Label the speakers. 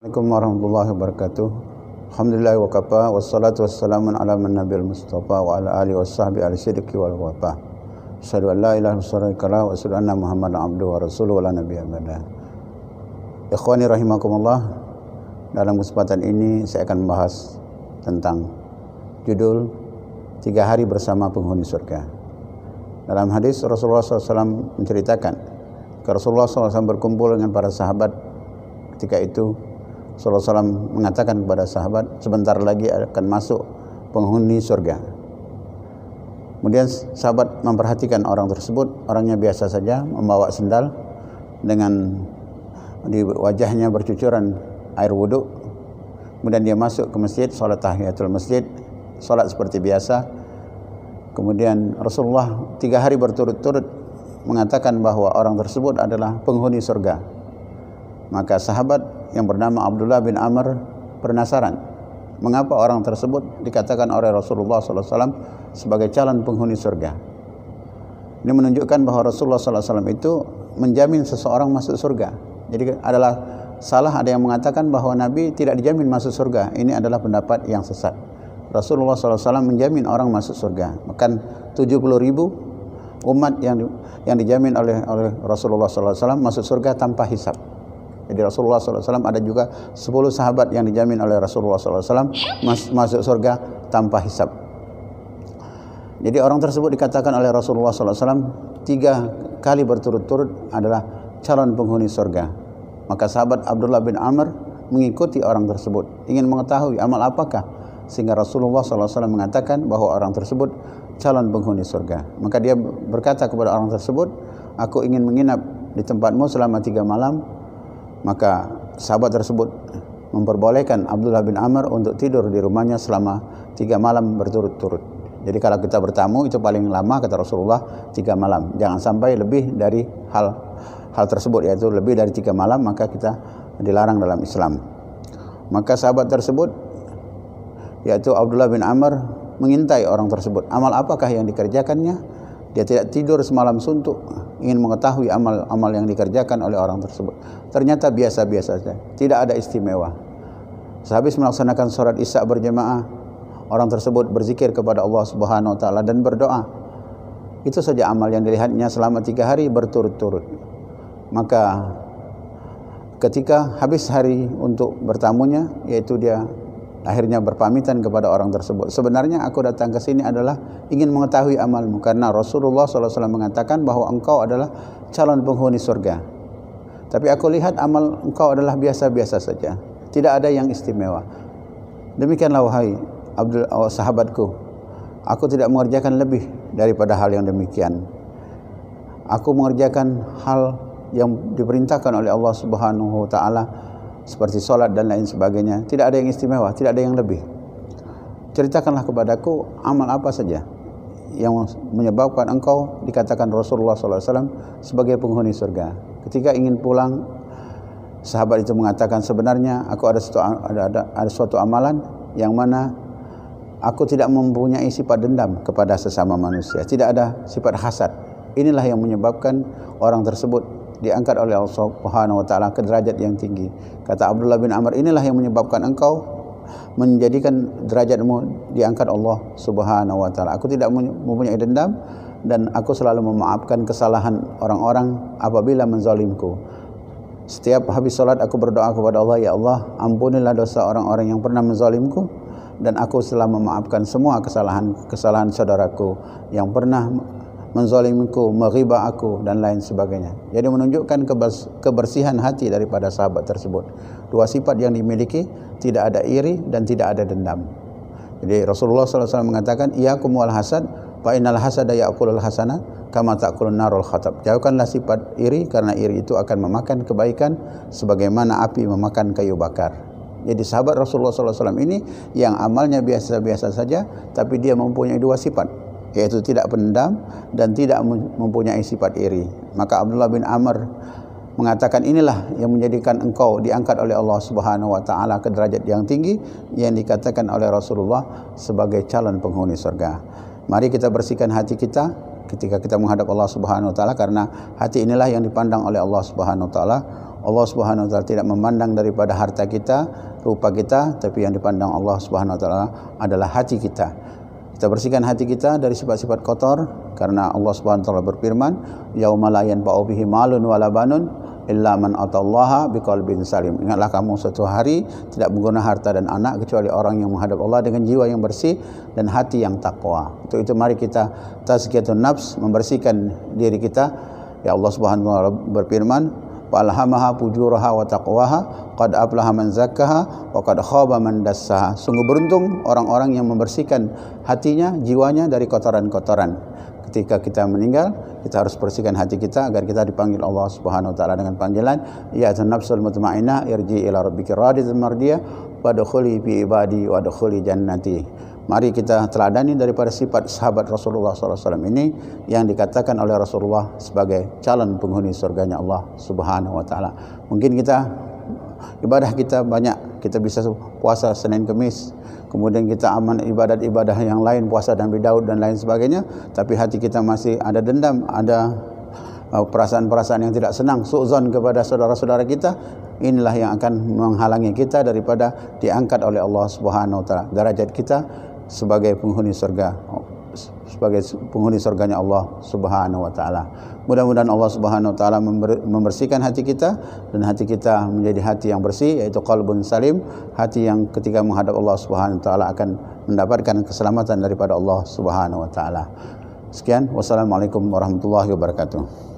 Speaker 1: Assalamualaikum warahmatullahi wabarakatuh. Alhamdulillah wa kafa wassalatu wassalamu ala man nabiyil mustafa wa ala alihi washabbihi al-sidqi wal wafa. Asyhadu an la ilaha illallah wa asyhadu anna Muhammadan abduhu wa rasuluhu wa la nabiyya ba'da. Ikhwani rahimakumullah, dalam kesempatan ini saya akan membahas tentang judul 3 hari bersama penghuni surga. Dalam hadis Rasulullah SAW menceritakan Rasulullah SAW berkumpul dengan para sahabat. Ketika itu Rasulullah SAW mengatakan kepada sahabat, sebentar lagi akan masuk penghuni surga. Kemudian sahabat memperhatikan orang tersebut, orangnya biasa saja, membawa sendal, dengan di wajahnya bercucuran air wudhu. Kemudian dia masuk ke masjid, sholat tahiyatul masjid, sholat seperti biasa. Kemudian Rasulullah 3 hari berturut-turut mengatakan bahwa orang tersebut adalah penghuni surga. Maka sahabat yang bernama Abdullah bin Amr penasaran, mengapa orang tersebut dikatakan oleh Rasulullah SAW sebagai calon penghuni surga. Ini menunjukkan bahwa Rasulullah SAW itu menjamin seseorang masuk surga. Jadi adalah salah ada yang mengatakan bahwa Nabi tidak dijamin masuk surga. Ini adalah pendapat yang sesat. Rasulullah SAW menjamin orang masuk surga. Bahkan 70.000 umat yang dijamin oleh Rasulullah SAW masuk surga tanpa hisab. Jadi Rasulullah SAW ada juga 10 sahabat yang dijamin oleh Rasulullah SAW masuk surga tanpa hisab. Jadi orang tersebut dikatakan oleh Rasulullah SAW 3 kali berturut-turut adalah calon penghuni surga. Maka sahabat Abdullah bin Amr mengikuti orang tersebut, ingin mengetahui amal apakah, sehingga Rasulullah SAW mengatakan bahwa orang tersebut calon penghuni surga. Maka dia berkata kepada orang tersebut, aku ingin menginap di tempatmu selama 3 malam. Maka sahabat tersebut memperbolehkan Abdullah bin Amr untuk tidur di rumahnya selama 3 malam berturut-turut. Jadi kalau kita bertamu itu paling lama kata Rasulullah 3 malam. Jangan sampai lebih dari hal tersebut, yaitu lebih dari 3 malam maka kita dilarang dalam Islam. Maka sahabat tersebut yaitu Abdullah bin Amr mengintai orang tersebut. Amal apakah yang dikerjakannya? Dia tidak tidur semalam suntuk, ingin mengetahui amal yang dikerjakan oleh orang tersebut. Ternyata biasa-biasa saja, tidak ada istimewa. Sehabis melaksanakan sholat Isya berjamaah, orang tersebut berzikir kepada Allah Subhanahu wa taala dan berdoa. Itu saja amal yang dilihatnya selama 3 hari berturut-turut. Maka ketika habis hari untuk bertamunya, yaitu dia akhirnya berpamitan kepada orang tersebut, sebenarnya aku datang ke sini adalah ingin mengetahui amalmu, karena Rasulullah SAW mengatakan bahwa engkau adalah calon penghuni surga. Tapi aku lihat amal engkau adalah biasa-biasa saja, tidak ada yang istimewa. Demikianlah wahai sahabatku, aku tidak mengerjakan lebih daripada hal yang demikian. Aku mengerjakan hal yang diperintahkan oleh Allah Subhanahu wa taala, seperti sholat dan lain sebagainya. Tidak ada yang istimewa, tidak ada yang lebih. Ceritakanlah kepadaku amal apa saja yang menyebabkan engkau dikatakan Rasulullah SAW sebagai penghuni surga. Ketika ingin pulang, sahabat itu mengatakan, sebenarnya aku ada suatu amalan yang mana aku tidak mempunyai sifat dendam kepada sesama manusia, tidak ada sifat hasad. Inilah yang menyebabkan orang tersebut diangkat oleh Allah Subhanahu wa taala ke derajat yang tinggi. Kata Abdullah bin Amr, inilah yang menyebabkan engkau menjadikan derajatmu diangkat Allah Subhanahu wa taala. Aku tidak mempunyai dendam dan aku selalu memaafkan kesalahan orang-orang apabila menzalimku. Setiap habis salat aku berdoa kepada Allah, ya Allah, ampunilah dosa orang-orang yang pernah menzalimku, dan aku selalu memaafkan semua kesalahan saudaraku yang pernah menzalimku, menghibah aku dan lain sebagainya. Jadi menunjukkan kebersihan hati daripada sahabat tersebut. 2 sifat yang dimiliki, tidak ada iri dan tidak ada dendam. Jadi Rasulullah SAW mengatakan, iyakum wal hasad, fa innal hasada ya'kulul hasana kama ta'kulun narul khatab. Jauhkanlah sifat iri, karena iri itu akan memakan kebaikan sebagaimana api memakan kayu bakar. Jadi sahabat Rasulullah SAW ini yang amalnya biasa-biasa saja, tapi dia mempunyai 2 sifat, yaitu tidak pendam dan tidak mempunyai sifat iri. Maka Abdullah bin Amr mengatakan, inilah yang menjadikan engkau diangkat oleh Allah Subhanahu wa taala ke derajat yang tinggi, yang dikatakan oleh Rasulullah sebagai calon penghuni surga. Mari kita bersihkan hati kita ketika kita menghadap Allah Subhanahu wa taala, karena hati inilah yang dipandang oleh Allah Subhanahu wa taala. Allah Subhanahu wa taala tidak memandang daripada harta kita, rupa kita, tapi yang dipandang Allah Subhanahu wa taala adalah hati kita. Kita bersihkan hati kita dari sifat-sifat kotor, karena Allah Subhanahu wa taala berfirman, yauma la yanfa'u bihi malun wala banun illa man atallaha biqalbin salim. Ingatlah kamu suatu hari tidak berguna harta dan anak kecuali orang yang menghadap Allah dengan jiwa yang bersih dan hati yang takwa. Untuk itu mari kita tazkiyatun nafs, membersihkan diri kita. Ya Allah Subhanahu wa taala berfirman, wa alhamaha fujuraha wa taqwaha qad aflaha man zakkaha wa qad khaba man dassaha. Sungguh beruntung orang-orang yang membersihkan hatinya, jiwanya dari kotoran-kotoran. Ketika kita meninggal, kita harus bersihkan hati kita agar kita dipanggil Allah Subhanahu wa taala dengan panggilan, ya nafsul mutmainnah irji ila rabbiki radiyatan mardiyah wadkhuli fi ibadi wadkhuli jannati. Mari kita teladani daripada sifat sahabat Rasulullah SAW ini yang dikatakan oleh Rasulullah sebagai calon penghuni surganya Allah Subhanahu wa taala. Mungkin kita ibadah kita banyak, kita bisa puasa Senin Kemis, kemudian kita aman ibadat-ibadah yang lain, puasa dan Daud dan lain sebagainya, tapi hati kita masih ada dendam, ada perasaan-perasaan yang tidak senang, su'zon kepada saudara-saudara kita. Inilah yang akan menghalangi kita daripada diangkat oleh Allah Subhanahu wa taala derajat kita sebagai penghuni surga, sebagai penghuni surganya Allah Subhanahu wa taala. Mudah-mudahan Allah Subhanahu wa taala membersihkan hati kita, dan hati kita menjadi hati yang bersih, yaitu qalbun salim, hati yang ketika menghadap Allah Subhanahu wa taala akan mendapatkan keselamatan daripada Allah Subhanahu wa taala. Sekian, wassalamualaikum warahmatullahi wabarakatuh.